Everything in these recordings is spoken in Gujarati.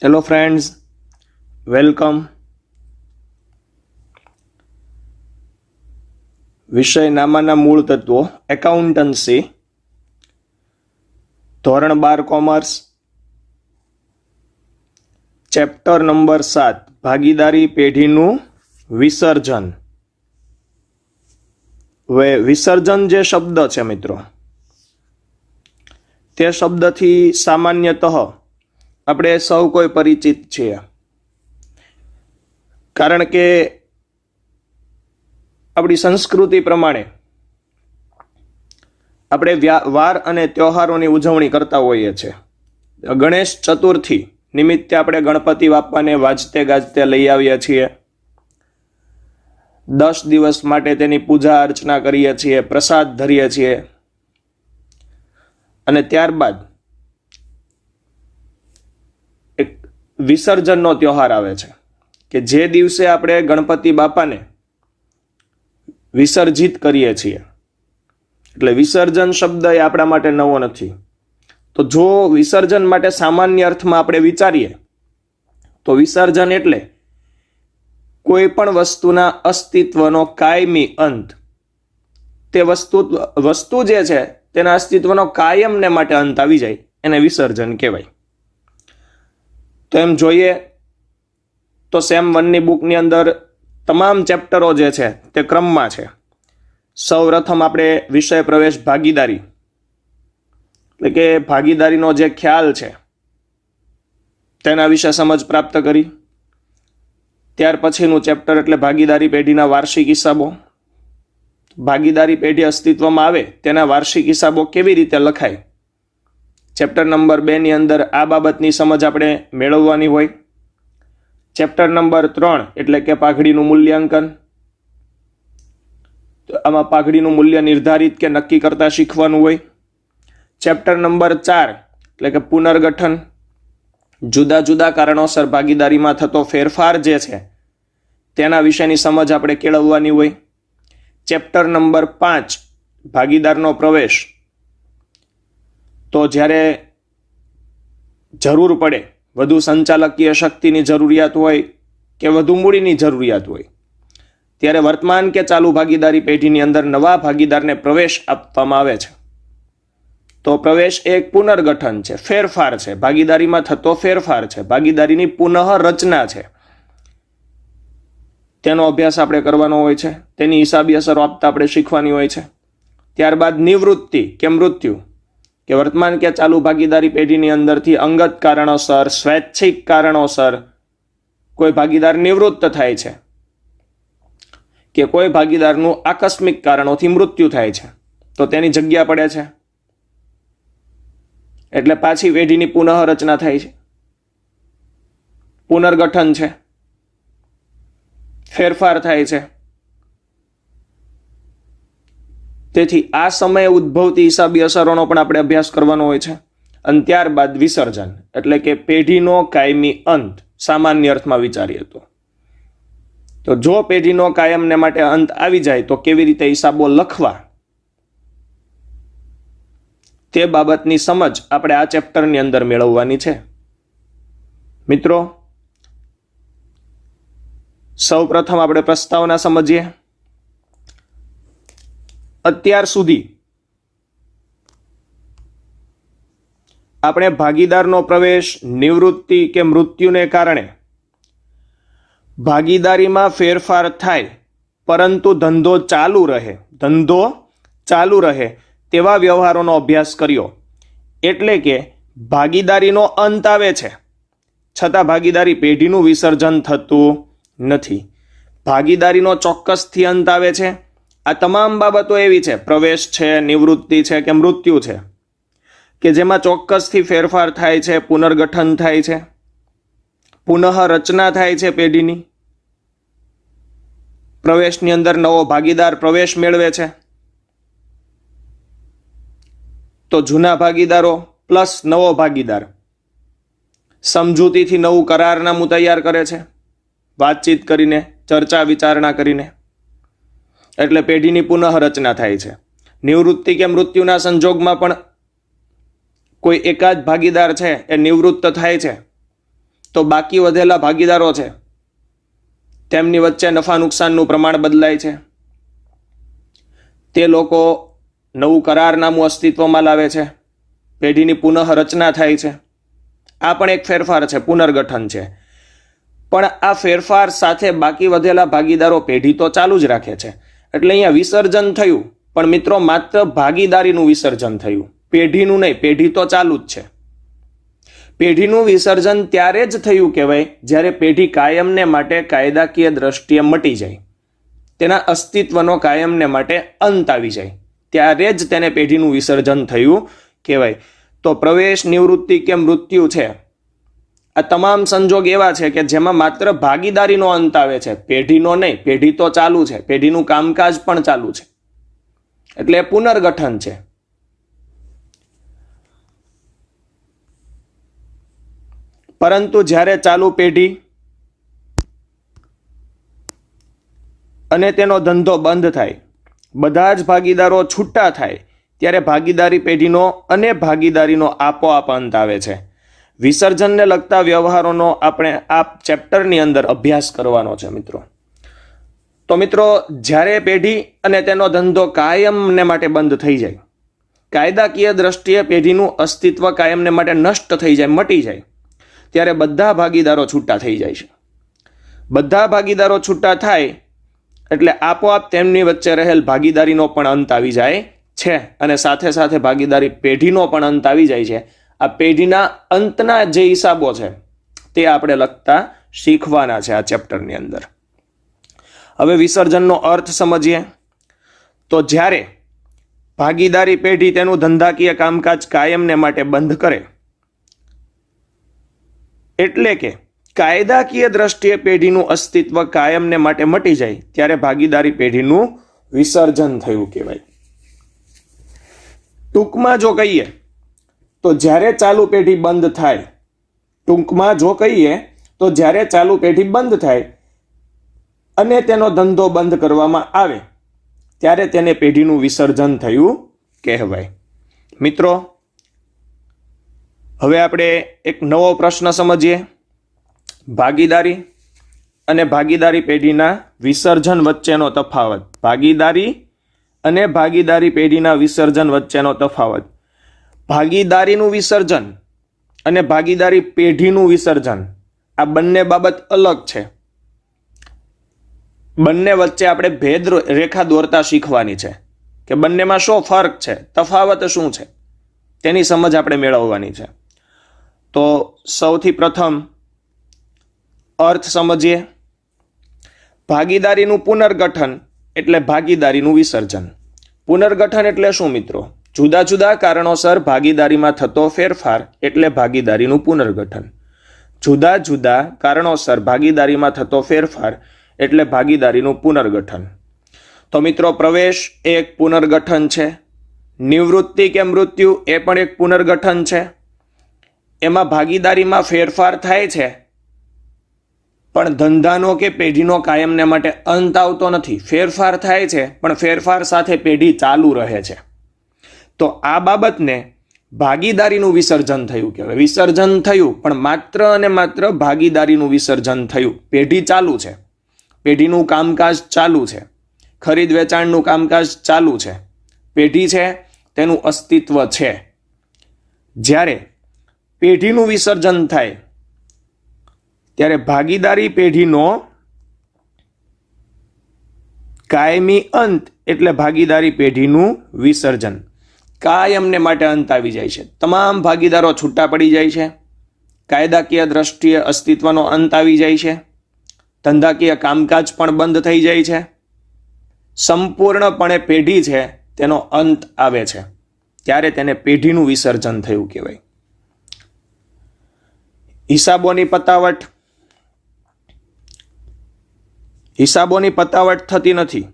Hello friends, welcome. વિષય નામાના મૂળ તત્વો એકાઉન્ટન્સી, ધોરણ 12 કોમર્સ, ચેપ્ટર નંબર 7 ભાગીદારી પેઢીનું વિસર્જન. હવે વિસર્જન જે શબ્દ છે મિત્રો, તે શબ્દથી સામાન્યતઃ આપણે સૌ કોઈ પરિચિત છીએ, કારણ કે આપણી સંસ્કૃતિ પ્રમાણે આપણે વાર અને તહેવારોની ઉજવણી કરતા હોઈએ છીએ. ગણેશ ચતુર્થી નિમિત્તે આપણે ગણપતિ બાપાને વાજતે ગાજતે લઈ આવીએ છીએ. 10 દિવસ માટે તેની પૂજા અર્ચના કરીએ છીએ, પ્રસાદ ધરીએ છીએ, અને ત્યારબાદ એક વિસર્જનનો તહેવાર આવે છે કે જે દિવસે આપણે ગણપતિ બાપાને વિસર્જિત કરીએ છીએ. એટલે વિસર્જન શબ્દ એ આપણા માટે નવો નથી. તો જો વિસર્જન માટે સામાન્ય અર્થમાં આપણે વિચારીએ તો વિસર્જન એટલે કોઈ પણ વસ્તુના અસ્તિત્વનો કાયમી અંત. તે વસ્તુ જે છે તેના અસ્તિત્વનો કાયમને માટે અંત આવી જાય, એને વિસર્જન કહેવાય. તો એમ જોઈએ તો સેમ 1ની બુકની અંદર તમામ ચેપ્ટરો જે છે તે ક્રમમાં છે. સૌ પ્રથમ આપણે વિષય પ્રવેશ ભાગીદારી, એટલે કે ભાગીદારીનો જે ખ્યાલ છે તેના વિશે સમજ પ્રાપ્ત કરી. ત્યાર પછીનું ચેપ્ટર એટલે ભાગીદારી પેઢીના વાર્ષિક હિસાબો. ભાગીદારી પેઢી અસ્તિત્વમાં આવે તેના વાર્ષિક હિસાબો કેવી રીતે લખાય, ચેપ્ટર નંબર 2ની અંદર આ બાબતની સમજ આપણે મેળવવાની હોય. ચેપ્ટર નંબર 3 એટલે કે પાઘડીનું મૂલ્યાંકન. આમાં પાઘડીનું મૂલ્ય નિર્ધારિત કે નક્કી કરતા શીખવાનું હોય. ચેપ્ટર નંબર 4 એટલે કે પુનર્ગઠન. જુદા જુદા કારણોસર ભાગીદારીમાં થતો ફેરફાર જે છે તેના વિશેની સમજ આપણે કેળવવાની હોય. ચેપ્ટર નંબર 5 ભાગીદારનો પ્રવેશ. તો જ્યારે જરૂર પડે, વધુ સંચાલકીય શક્તિની જરૂરિયાત હોય કે વધુ મૂડીની જરૂરિયાત હોય, ત્યારે વર્તમાન કે ચાલુ ભાગીદારી પેઢીની અંદર નવા ભાગીદારને પ્રવેશ આપવામાં આવે છે. તો પ્રવેશ એક પુનર્ગઠન છે, ફેરફાર છે, ભાગીદારીમાં થતો ફેરફાર છે, ભાગીદારીની પુનઃ રચના છે. તેનો અભ્યાસ આપણે કરવાનો હોય છે, તેની હિસાબી અસરો આપતા આપણે શીખવાની હોય છે. ત્યારબાદ નિવૃત્તિ કે મૃત્યુ, કે વર્તમાન કે ચાલુ ભાગીદારી પેઢીની અંદરથી અંગત કારણોસર, સ્વૈચ્છિક કારણોસર કોઈ ભાગીદાર નિવૃત્ત થાય છે, કે કોઈ ભાગીદારનું આકસ્મિક કારણોથી મૃત્યુ થાય છે, તો તેની જગ્યા પડે છે, એટલે પાછી પેઢીની પુનઃ રચના થાય છે. પુનર્ગઠન છે, ફેરફાર થાય છે. તેથી આ સમયે ઉદ્ભવતી હિસાબી અસરોનો પણ આપણે અભ્યાસ કરવાનો હોય છે. અને ત્યારબાદ વિસર્જન એટલે કે પેઢીનો કાયમી અંત. સામાન્ય અર્થમાં વિચારીએ તો જો પેઢીનો કાયમને માટે અંત આવી જાય તો કેવી રીતે હિસાબો લખવા, તે બાબતની સમજ આપણે આ ચેપ્ટરની અંદર મેળવવાની છે. મિત્રો, સૌ પ્રથમ આપણે પ્રસ્તાવના સમજીએ. અત્યાર સુધી આપણે ભાગીદારનો પ્રવેશ, નિવૃત્તિ કે મૃત્યુને કારણે ભાગીદારીમાં ફેરફાર થાય પરંતુ ધંધો ચાલુ રહે તેવા વ્યવહારોનો અભ્યાસ કર્યો. એટલે કે ભાગીદારીનો અંત આવે છે છતાં ભાગીદારી પેઢીનું વિસર્જન થતું નથી. ભાગીદારીનો ચોક્કસથી અંત આવે છે. આ તમામ બાબતો એવી છે, પ્રવેશ છે, નિવૃત્તિ છે કે મૃત્યુ છે, કે જેમાં ચોક્કસથી ફેરફાર થાય છે, પુનર્ગઠન થાય છે, પુનઃ રચના થાય છે પેઢીની. પ્રવેશની અંદર નવો ભાગીદાર પ્રવેશ મેળવે છે, તો જૂના ભાગીદારો પ્લસ નવો ભાગીદાર સમજૂતીથી નવું કરારનામું તૈયાર કરે છે, વાતચીત કરીને, ચર્ચા વિચારણા કરીને. એટલે પેઢીની પુનઃ રચના થાય છે. નિવૃત્તિ કે મૃત્યુના સંજોગમાં પણ કોઈ એકાદ ભાગીદાર છે એ નિવૃત્ત થાય છે, તો બાકી વધેલા ભાગીદારો છે તેમની વચ્ચે નફા નુકસાનનું પ્રમાણ બદલાય છે. તે લોકો નવું કરારનામું અસ્તિત્વમાં લાવે છે. પેઢીની પુનઃ રચના થાય છે. આ પણ એક ફેરફાર છે, પુનર્ગઠન છે. પણ આ ફેરફાર સાથે બાકી વધેલા ભાગીદારો પેઢી તો ચાલુ જ રાખે છે. એટલે અહીંયા વિસર્જન થયું, પણ મિત્રો માત્ર ભાગીદારીનું વિસર્જન થયું, પેઢીનું નહીં. પેઢી તો ચાલુ જ છે. પેઢીનું વિસર્જન ત્યારે જ થયું કહેવાય જ્યારે પેઢી કાયમને માટે કાયદાકીય દ્રષ્ટિએ મટી જાય, તેના અસ્તિત્વનો કાયમને માટે અંત આવી જાય, ત્યારે જ તેને પેઢીનું વિસર્જન થયું કહેવાય. તો પ્રવેશ, નિવૃત્તિ કે મૃત્યુ છે, આ તમામ સંજોગ એવા છે કે જેમાં માત્ર ભાગીદારીનો અંત આવે છે, પેઢીનો નહીં. પેઢી તો ચાલુ છે, પેઢીનું કામકાજ પણ ચાલુ છે, એટલે પુનર્ગઠન છે. પરંતુ જ્યારે ચાલુ પેઢી અને તેનો ધંધો બંધ થાય, બધા જ ભાગીદારો છૂટા થાય, ત્યારે ભાગીદારી પેઢીનો અને ભાગીદારીનો આપોઆપ અંત આવે છે. વિસર્જનને લગતા વ્યવહારોનો આપણે આ ચેપ્ટરની અંદર અભ્યાસ કરવાનો છે મિત્રો. તો મિત્રો, જ્યારે પેઢી અને તેનો ધંધો કાયમને માટે બંધ થઈ જાય, કાયદાકીય દ્રષ્ટિએ પેઢીનું અસ્તિત્વ કાયમને માટે નષ્ટ થઈ જાય, મટી જાય, ત્યારે બધા ભાગીદારો છૂટા થઈ જાય છે. બધા ભાગીદારો છૂટા થાય એટલે આપોઆપ તેમની વચ્ચે રહેલ ભાગીદારીનો પણ અંત આવી જાય છે, અને સાથે સાથે ભાગીદારી પેઢીનો પણ અંત આવી જાય છે. આ પેઢીના અંતના જે હિસાબો છે તે આપણે લખતા શીખવાના છે આ ચેપ્ટરની અંદર. હવે વિસર્જનનો અર્થ સમજીએ. તો જ્યારે ભાગીદારી પેઢી તેનું ધંધાકીય કામકાજ કાયમને માટે બંધ કરે, એટલે કે કાયદાકીય દ્રષ્ટિએ પેઢીનું અસ્તિત્વ કાયમને માટે મટી જાય, ત્યારે ભાગીદારી પેઢીનું વિસર્જન થયું કહેવાય. ટૂંકમાં જો કહીએ તો જ્યારે ચાલુ પેઢી બંધ થાય, ટૂંકમાં જો કહીએ તો જ્યારે ચાલુ પેઢી બંધ થાય અને તેનો ધંધો બંધ કરવામાં આવે, ત્યારે તેને પેઢીનું વિસર્જન થયું કહેવાય. મિત્રો, હવે આપણે એક નવો પ્રશ્ન સમજીએ. ભાગીદારી અને ભાગીદારી પેઢીના વિસર્જન વચ્ચેનો તફાવત. ભાગીદારી અને ભાગીદારી પેઢીના વિસર્જન વચ્ચેનો તફાવત. ભાગીદારીનું વિસર્જન અને ભાગીદારી પેઢીનું વિસર્જન, આ બંને બાબત અલગ છે. બંને વચ્ચે આપણે ભેદ રેખા દોરતા શીખવાની છે કે બંનેમાં શું ફરક છે, તફાવત શું છે, તેની સમજ આપણે મેળવવાની છે. તો સૌથી પ્રથમ અર્થ સમજીએ. ભાગીદારીનું પુનર્ગઠન એટલે ભાગીદારીનું વિસર્જન. પુનર્ગઠન એટલે શું મિત્રો? જુદા જુદા કારણોસર ભાગીદારીમાં થતો ફેરફાર એટલે ભાગીદારીનું પુનર્ગઠન. જુદા જુદા કારણોસર ભાગીદારીમાં થતો ફેરફાર એટલે ભાગીદારીનું પુનર્ગઠન. તો મિત્રો, પ્રવેશ એ એક પુનર્ગઠન છે. નિવૃત્તિ કે મૃત્યુ એ પણ એક પુનર્ગઠન છે. એમાં ભાગીદારીમાં ફેરફાર થાય છે, પણ ધંધાનો કે પેઢીનો કાયમને માટે અંત આવતો નથી. ફેરફાર થાય છે, પણ ફેરફાર સાથે પેઢી ચાલુ રહે છે. તો આ બાબતને ભાગીદારીનું વિસર્જન થયું કહેવાય. વિસર્જન થયું, પણ માત્ર અને માત્ર ભાગીદારીનું વિસર્જન થયું. પેઢી ચાલુ છે, પેઢીનું કામકાજ ચાલુ છે, ખરીદ વેચાણનું કામકાજ ચાલુ છે, પેઢી છે, તેનું અસ્તિત્વ છે. જ્યારે પેઢીનું વિસર્જન થાય ત્યારે ભાગીદારી પેઢીનો કાયમી અંત એટલે ભાગીદારી પેઢીનું વિસર્જન. કાયમને માટે અંત આવી જાય છે. તમામ ભાગીદારો છૂટા પડી જાય છે. કાયદાકીય દ્રષ્ટિએ અસ્તિત્વનો અંત આવી જાય છે. ધંધાકીય કામકાજ પણ બંધ થઈ જાય છે. સંપૂર્ણપણે પેઢી છે તેનો અંત આવે છે, ત્યારે તેને પેઢીનું વિસર્જન થયું કહેવાય. હિસાબોની પતાવટ. હિસાબોની પતાવટ થતી નથી,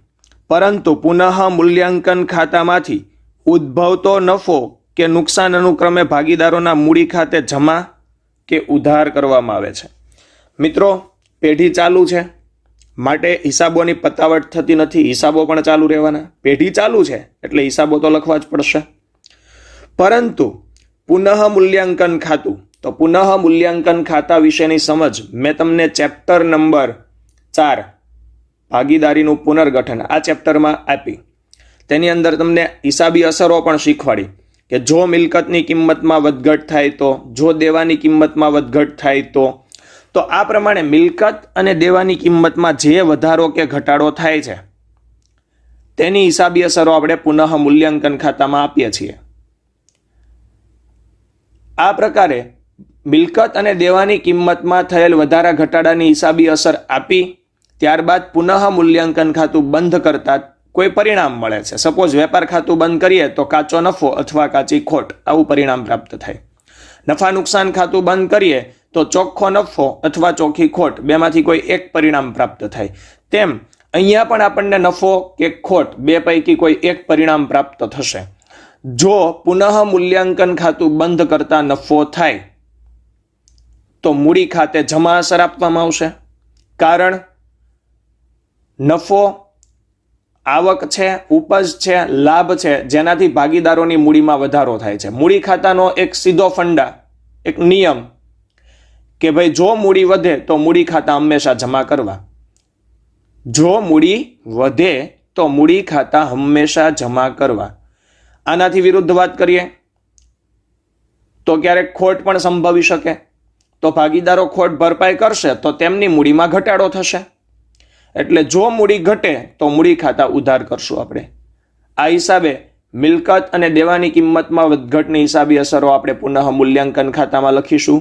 પરંતુ પુનઃ મૂલ્યાંકન ખાતામાંથી ઉદ્ભવતો નફો કે નુકસાન અનુક્રમે ભાગીદારોના મૂડી ખાતે જમા કે ઉધાર કરવામાં આવે છે. મિત્રો, પેઢી ચાલુ છે માટે હિસાબોની પતાવટ થતી નથી. હિસાબો પણ ચાલુ રહેવાના. પેઢી ચાલુ છે એટલે હિસાબો તો લખવા જ પડશે. પરંતુ પુનઃ મૂલ્યાંકન ખાતું. તો પુનઃ મૂલ્યાંકન ખાતા વિશેની સમજ મેં તમને ચેપ્ટર નંબર 4 ભાગીદારીનું પુનર્ગઠન આ ચેપ્ટરમાં આપી. તેની અંદર તમને હિસાબી અસરો પણ શીખવાડી કે જો મિલકતની કિંમતમાં વધઘટ થાય તો, જો દેવાની કિંમતમાં વધઘટ થાય તો આ પ્રમાણે મિલકત અને દેવાની કિંમતમાં જે વધારો કે ઘટાડો થાય છે તેની હિસાબી અસરો આપણે પુનઃ મૂલ્યાંકન ખાતામાં આપીએ છીએ. આ પ્રકારે મિલકત અને દેવાની કિંમતમાં થયેલ વધારા ઘટાડાની હિસાબી અસર આપી ત્યારબાદ પુનઃ મૂલ્યાંકન ખાતું બંધ કરતા કોઈ પરિણામ મળે છે. સપોઝ વેપાર ખાતું બંધ કરીએ તો કાચો નફો અથવા કાચી ખોટ આવું પરિણામ પ્રાપ્ત થાય. નફા નુકસાન ખાતું બંધ કરીએ તો ચોખ્ખો નફો અથવા ચોખ્ખી ખોટ બેમાંથી કોઈ એક પરિણામ પ્રાપ્ત થાય. તેમ અહીંયા પણ આપણને નફો કે ખોટ બે પૈકી કોઈ એક પરિણામ પ્રાપ્ત થશે. જો પુનઃ મૂલ્યાંકન ખાતું બંધ કરતા નફો થાય તો મૂડી ખાતે જમા અસર આપવામાં આવશે. કારણ નફો આવક છે, ઉપજ છે, લાભ છે, જેનાથી ભાગીદારોની મૂડીમાં વધારો થાય છે. મૂડી ખાતાનો એક સીધો ફંડા, એક નિયમ કે ભાઈ જો મૂડી વધે તો મૂડી ખાતા હંમેશા જમા કરવા. જો મૂડી વધે તો મૂડી ખાતા હંમેશા જમા કરવા. આનાથી વિરુદ્ધ વાત કરીએ તો ક્યારેક ખોટ પણ સંભવી શકે. તો ભાગીદારો ખોટ ભરપાઈ કરશે તો તેમની મૂડીમાં ઘટાડો થશે. એટલે જો મૂડી ઘટે તો મૂડી ખાતા ઉધાર કરશું આપણે. આ હિસાબે મિલકત અને દેવાની કિંમતમાં વધઘટની હિસાબી અસરો આપણે પુનઃ મૂલ્યાંકન ખાતામાં લખીશું.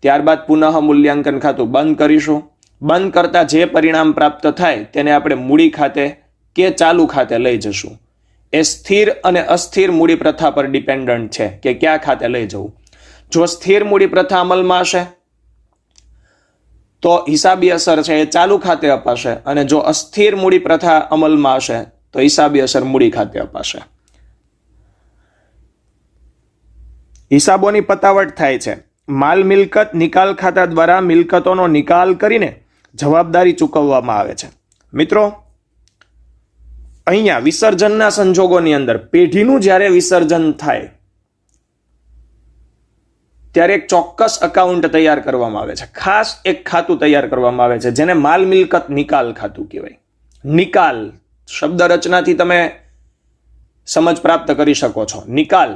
ત્યારબાદ પુનઃ મૂલ્યાંકન ખાતું બંધ કરીશું. બંધ કરતા જે પરિણામ પ્રાપ્ત થાય તેને આપણે મૂડી ખાતે કે ચાલુ ખાતે લઈ જશું. એ સ્થિર અને અસ્થિર મૂડી પ્રથા પર ડિપેન્ડન્ટ છે કે કયા ખાતે લઈ જવું. જો સ્થિર મૂડી પ્રથા અમલમાં હશે તો હિસાબી અસર છે એ ચાલુ ખાતે અપાશે, અને જો અસ્થિર મૂડી પ્રથા અમલમાં હશે તો હિસાબી અસર મૂડી ખાતે અપાશે. હિસાબોની પતાવટ થાય છે. માલ મિલકત નિકાલ ખાતા દ્વારા મિલકતોનો નિકાલ કરીને જવાબદારી ચૂકવવામાં આવે છે. મિત્રો, અહીંયા વિસર્જનના સંજોગોની અંદર પેઢીનું જ્યારે વિસર્જન થાય ત્યારે એક ચોક્કસ અકાઉન્ટ તૈયાર કરવામાં આવે છે. ખાસ એક ખાતું તૈયાર કરવામાં આવે છે જેને માલ મિલકત નિકાલ ખાતું કહેવાય. નિકાલ શબ્દ રચનાથી તમે સમજ પ્રાપ્ત કરી શકો છો. નિકાલ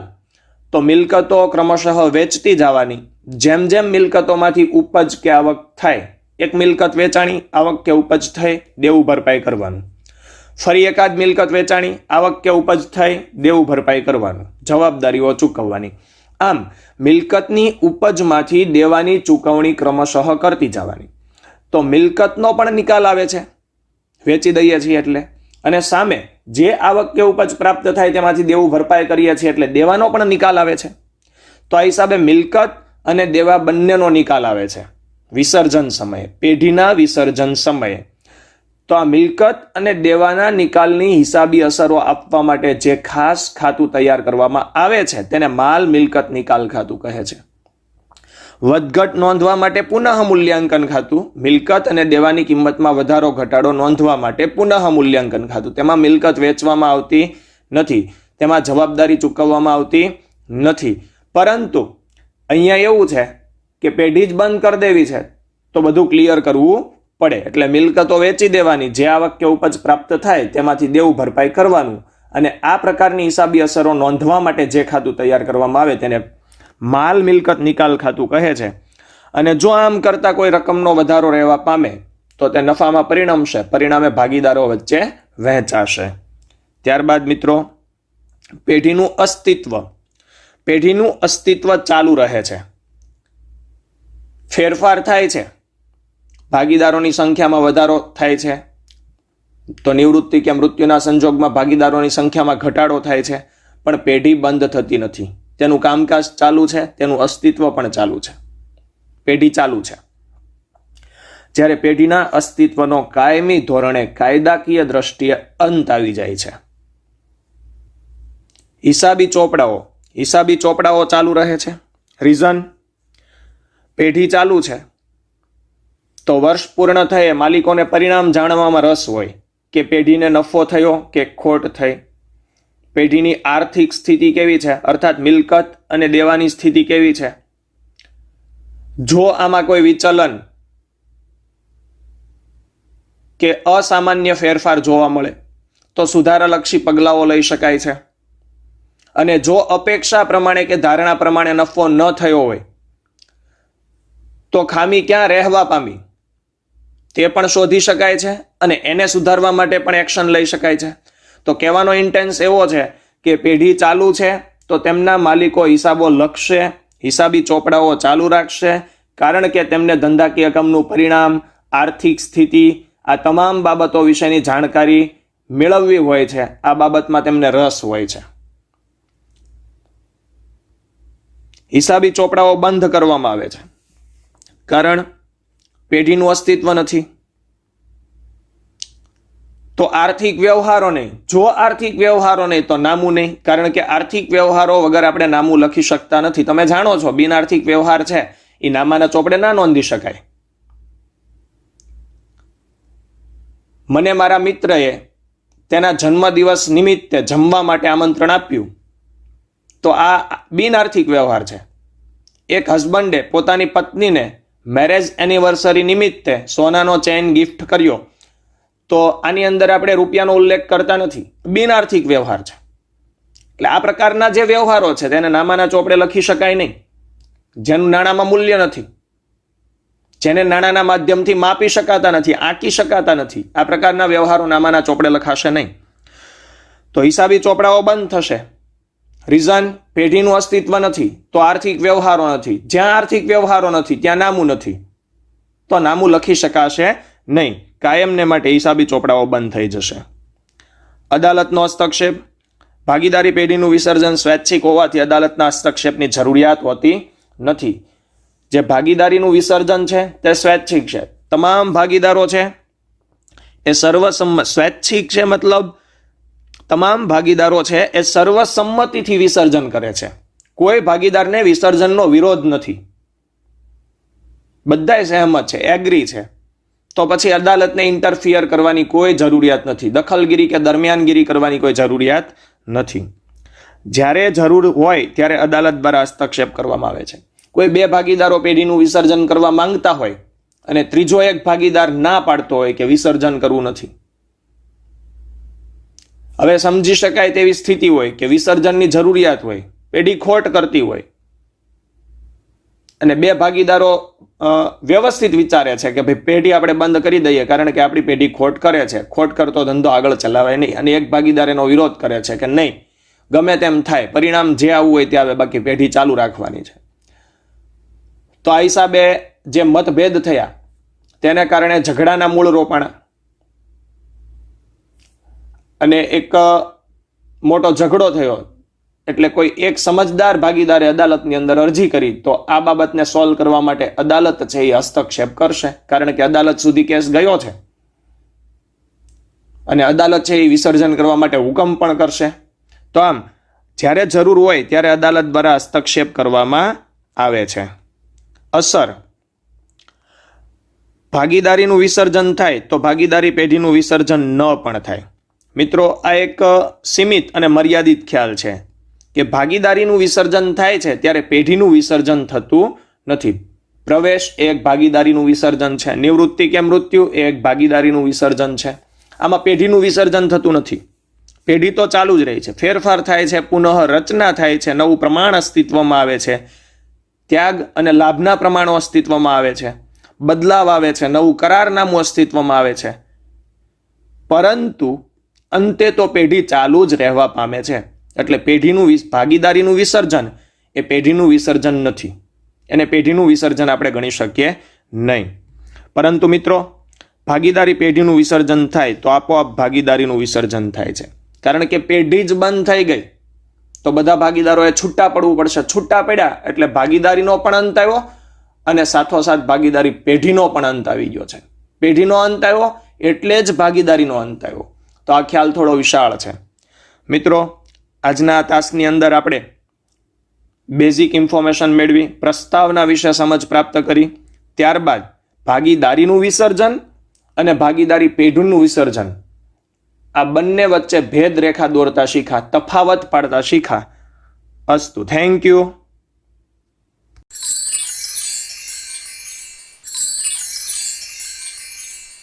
તો મિલકતો ક્રમશઃ વેચતી જવાની. જેમ જેમ મિલકતોમાંથી ઉપજ કે આવક થાય, એક મિલકત વેચાણી, આવક કે ઉપજ થઈ, દેવું ભરપાઈ કરવાનું. ફરી એકાદ મિલકત વેચાણી, આવક કે ઉપજ થઈ, દેવું ભરપાઈ કરવાનું, જવાબદારીઓ ચૂકવવાની. આમ મિલકતની ઉપજમાંથી દેવાની ચૂકવણી ક્રમશઃ કરતી જવાની. તો મિલકતનો પણ નિકાલ આવે છે, વેચી દઈએ છીએ એટલે, અને સામે જે આવક કે ઉપજ પ્રાપ્ત થાય તેમાંથી દેવું ભરપાઈ કરીએ છીએ એટલે દેવાનો પણ નિકાલ આવે છે. તો આ હિસાબે મિલકત અને દેવા બંનેનો નિકાલ આવે છે વિસર્જન સમયે, પેઢીના વિસર્જન સમયે. તો આ મિલકત અને દેવાના નિકાલની હિસાબી અસરો આપવા માટે જે ખાસ ખાતું તૈયાર કરવામાં આવે છે તેને માલ મિલકત નિકાલ ખાતું કહે છે. વધઘટ નોંધવા માટે પુનઃ મૂલ્યાંકન ખાતું. મિલકત અને દેવાની કિંમતમાં વધારો ઘટાડો નોંધવા માટે પુનઃ મૂલ્યાંકન ખાતું. તેમાં મિલકત વેચવામાં આવતી નથી, તેમાં જવાબદારી ચૂકવવામાં આવતી નથી. પરંતુ અહીંયા એવું છે કે પેઢી જ બંધ કરી દેવી છે તો બધું ક્લિયર કરવું પડે. એટલે મિલકતો વેચી દેવાની, જે આવક કે ઉપજ પ્રાપ્ત થાય તેમાંથી દેવું ભરપાઈ કરવાનું. અને આ પ્રકારની હિસાબી અસરો નોંધવા માટે જે ખાતું તૈયાર કરવામાં આવે તેને માલ મિલકત નિકાલ ખાતું કહે છે. અને જો આમ કરતા કોઈ રકમનો વધારો રહેવા પામે તો તે નફામાં પરિણમશે, પરિણામે ભાગીદારો વચ્ચે વહેંચાશે. ત્યારબાદ મિત્રો, પેઢીનું અસ્તિત્વ. પેઢીનું અસ્તિત્વ ચાલુ રહે છે, ફેરફાર થાય છે, ભાગીદારોની સંખ્યામાં વધારો થાય છે તો નિવૃત્તિ કે મૃત્યુના સંજોગમાં ભાગીદારોની સંખ્યામાં ઘટાડો થાય છે, પણ પેઢી બંધ થતી નથી. તેનું કામકાજ ચાલુ છે, તેનું અસ્તિત્વ પણ ચાલુ છે, પેઢી ચાલુ છે. જ્યારે પેઢીના અસ્તિત્વનો કાયમી ધોરણે કાયદાકીય દ્રષ્ટિએ અંત આવી જાય છે. હિસાબી ચોપડાઓ ચાલુ રહે છે. રીઝન, પેઢી ચાલુ છે તો વર્ષ પૂર્ણ થયે માલિકોને પરિણામ જાણવામાં રસ હોય કે પેઢીને નફો થયો કે ખોટ થઈ. પેઢીની આર્થિક સ્થિતિ કેવી છે, અર્થાત મિલકત અને દેવાની સ્થિતિ કેવી છે. જો આમાં કોઈ વિચલન કે અસામાન્ય ફેરફાર જોવા મળે તો સુધારાલક્ષી પગલાઓ લઈ શકાય છે. અને જો અપેક્ષા પ્રમાણે કે ધારણા પ્રમાણે નફો ન થયો હોય તો ખામી ક્યાં રહેવા પામી તે પણ શોધી શકાય છે અને એને સુધારવા માટે પણ એક્શન લઈ શકાય છે. તો કહેવાનો ઇન્ટેન્સ એવો છે કે પેઢી ચાલુ છે તો તેમના માલિકો હિસાબો લખશે, હિસાબી ચોપડાઓ ચાલુ રાખશે, કારણ કે તેમને ધંધાકીય કામનું પરિણામ, આર્થિક સ્થિતિ, આ તમામ બાબતો વિશેની જાણકારી મેળવવી હોય છે. આ બાબતમાં તેમને રસ હોય છે. હિસાબી ચોપડાઓ બંધ કરવામાં આવે છે કારણ પેઢીનું અસ્તિત્વ નથી. તો આર્થિક વ્યવહારો નહીં. જો આર્થિક વ્યવહારો નહીં તો નામું નહીં, કારણ કે આર્થિક વ્યવહારો વગર આપણે નામું લખી શકતા નથી. તમે જાણો છો બિન આર્થિક વ્યવહાર છે એ નામાના ચોપડે ના નોંધી શકાય. મને મારા મિત્રએ તેના જન્મદિવસ નિમિત્તે જમવા માટે આમંત્રણ આપ્યું તો આ બિન આર્થિક વ્યવહાર છે. એક હસબન્ડે પોતાની પત્નીને મેરેજ એનિવર્સરી નિમિત્તે સોનાનો ચેન ગિફ્ટ કર્યો તો આની અંદર આપણે રૂપિયાનો ઉલ્લેખ કરતા નથી, બિન આર્થિક વ્યવહાર છે. એટલે આ પ્રકારના જે વ્યવહારો છે તેને નામાના ચોપડે લખી શકાય નહીં, જેનું નાણાંમાં મૂલ્ય નથી, જેને નાણાંના માધ્યમથી માપી શકાતા નથી, આંકી શકાતા નથી, આ પ્રકારના વ્યવહારો નામાના ચોપડે લખાશે નહીં. તો હિસાબી ચોપડાઓ બંધ થશે. રીઝન, પેઢીનું અસ્તિત્વ નથી તો આર્થિક વ્યવહારો નથી. જ્યાં આર્થિક વ્યવહારો નથી ત્યાં નામું નથી, તો નામું લખી શકાશે નહીં. કાયમને માટે હિસાબી ચોપડાઓ બંધ થઈ જશે. અદાલતનો હસ્તક્ષેપ. ભાગીદારી પેઢીનું વિસર્જન સ્વૈચ્છિક હોવાથી અદાલતના હસ્તક્ષેપની જરૂરિયાત હોતી નથી. જે ભાગીદારીનું વિસર્જન છે તે સ્વૈચ્છિક છે. તમામ ભાગીદારો છે એ સર્વસંમત. સ્વૈચ્છિક છે મતલબ તમામ ભાગીદારો છે એ સર્વસંમતિથી વિસર્જન કરે છે. કોઈ ભાગીદારને વિસર્જનનો વિરોધ નથી, બધાય સહેમત છે, એગ્રી છે. તો પછી અદાલતને ઇન્ટરફિયર કરવાની કોઈ જરૂરિયાત નથી, દખલગીરી કે દરમિયાનગીરી કરવાની કોઈ જરૂરિયાત નથી. જ્યારે જરૂર હોય ત્યારે અદાલત દ્વારા હસ્તક્ષેપ કરવામાં આવે છે. કોઈ બે ભાગીદારો પેઢીનું વિસર્જન કરવા માંગતા હોય અને ત્રીજો એક ભાગીદાર ના પાડતો હોય કે વિસર્જન કરવું નથી. હવે સમજી શકાય તેવી સ્થિતિ હોય કે વિસર્જનની જરૂરિયાત હોય, પેઢી ખોટ કરતી હોય અને બે ભાગીદારો વ્યવસ્થિત વિચારે છે કે ભાઈ પેઢી આપણે બંધ કરી દઈએ કારણ કે આપણી પેઢી ખોટ કરે છે, ખોટ કરતો ધંધો આગળ ચલાવાય નહીં, અને એક ભાગીદાર એનો વિરોધ કરે છે કે નહીં, ગમે તેમ થાય, પરિણામ જે આવવું હોય તે આવે, બાકી પેઢી ચાલુ રાખવાની છે. તો આ હિસાબે જે મતભેદ થયા તેને કારણે ઝઘડાના મૂળ રોપાણા અને એક મોટો ઝઘડો થયો. એટલે કોઈ એક સમજદાર ભાગીદારે અદાલતની અંદર અરજી કરી તો આ બાબતને સોલ્વ કરવા માટે અદાલત છે એ હસ્તક્ષેપ કરશે, કારણ કે અદાલત સુધી કેસ ગયો છે અને અદાલત છે એ વિસર્જન કરવા માટે હુકમ પણ કરશે. તો આમ જ્યારે જરૂર હોય ત્યારે અદાલત દ્વારા હસ્તક્ષેપ કરવામાં આવે છે. અસર. ભાગીદારીનું વિસર્જન થાય તો ભાગીદારી પેઢીનું વિસર્જન ન પણ થાય. મિત્રો, આ એક સીમિત અને મર્યાદિત ખ્યાલ છે કે ભાગીદારીનું વિસર્જન થાય છે ત્યારે પેઢીનું વિસર્જન થતું નથી. પ્રવેશ એ એક ભાગીદારીનું વિસર્જન છે, નિવૃત્તિ કે મૃત્યુ એ એક ભાગીદારીનું વિસર્જન છે. આમાં પેઢીનું વિસર્જન થતું નથી. પેઢી તો ચાલુ જ રહી છે, ફેરફાર થાય છે, પુનઃ રચના થાય છે, નવું પ્રમાણ અસ્તિત્વમાં આવે છે, ત્યાગ અને લાભના પ્રમાણો અસ્તિત્વમાં આવે છે, બદલાવ આવે છે, નવું કરારનામું અસ્તિત્વમાં આવે છે, પરંતુ અંતે તો પેઢી ચાલુ જ રહેવા પામે છે. એટલે પેઢીનું ભાગીદારીનું વિસર્જન એ પેઢીનું વિસર્જન નથી, એને પેઢીનું વિસર્જન આપણે ગણી શકીએ નહીં. પરંતુ મિત્રો, ભાગીદારી પેઢીનું વિસર્જન થાય તો આપોઆપ ભાગીદારીનું વિસર્જન થાય છે, કારણ કે પેઢી જ બંધ થઈ ગઈ તો બધા ભાગીદારોએ છૂટા પડવું પડશે. છૂટા પડ્યા એટલે ભાગીદારીનો પણ અંત આવ્યો અને સાથોસાથ ભાગીદારી પેઢીનો પણ અંત આવી ગયો છે. પેઢીનો અંત આવ્યો એટલે જ ભાગીદારીનો અંત આવ્યો. તો આ ખ્યાલ થોડો વિશાળ છે. મિત્રો, આજના તાસની અંદર આપણે બેઝિક ઇન્ફોર્મેશન મેળવી, પ્રસ્તાવના વિશે સમજ પ્રાપ્ત કરી, ત્યારબાદ ભાગીદારીનું વિસર્જન અને ભાગીદારી પેઢીનું વિસર્જન આ બંને વચ્ચે ભેદ રેખા દોરતા શીખા, તફાવત પાડતા શીખા. અસ્તુ, થેન્ક યુ.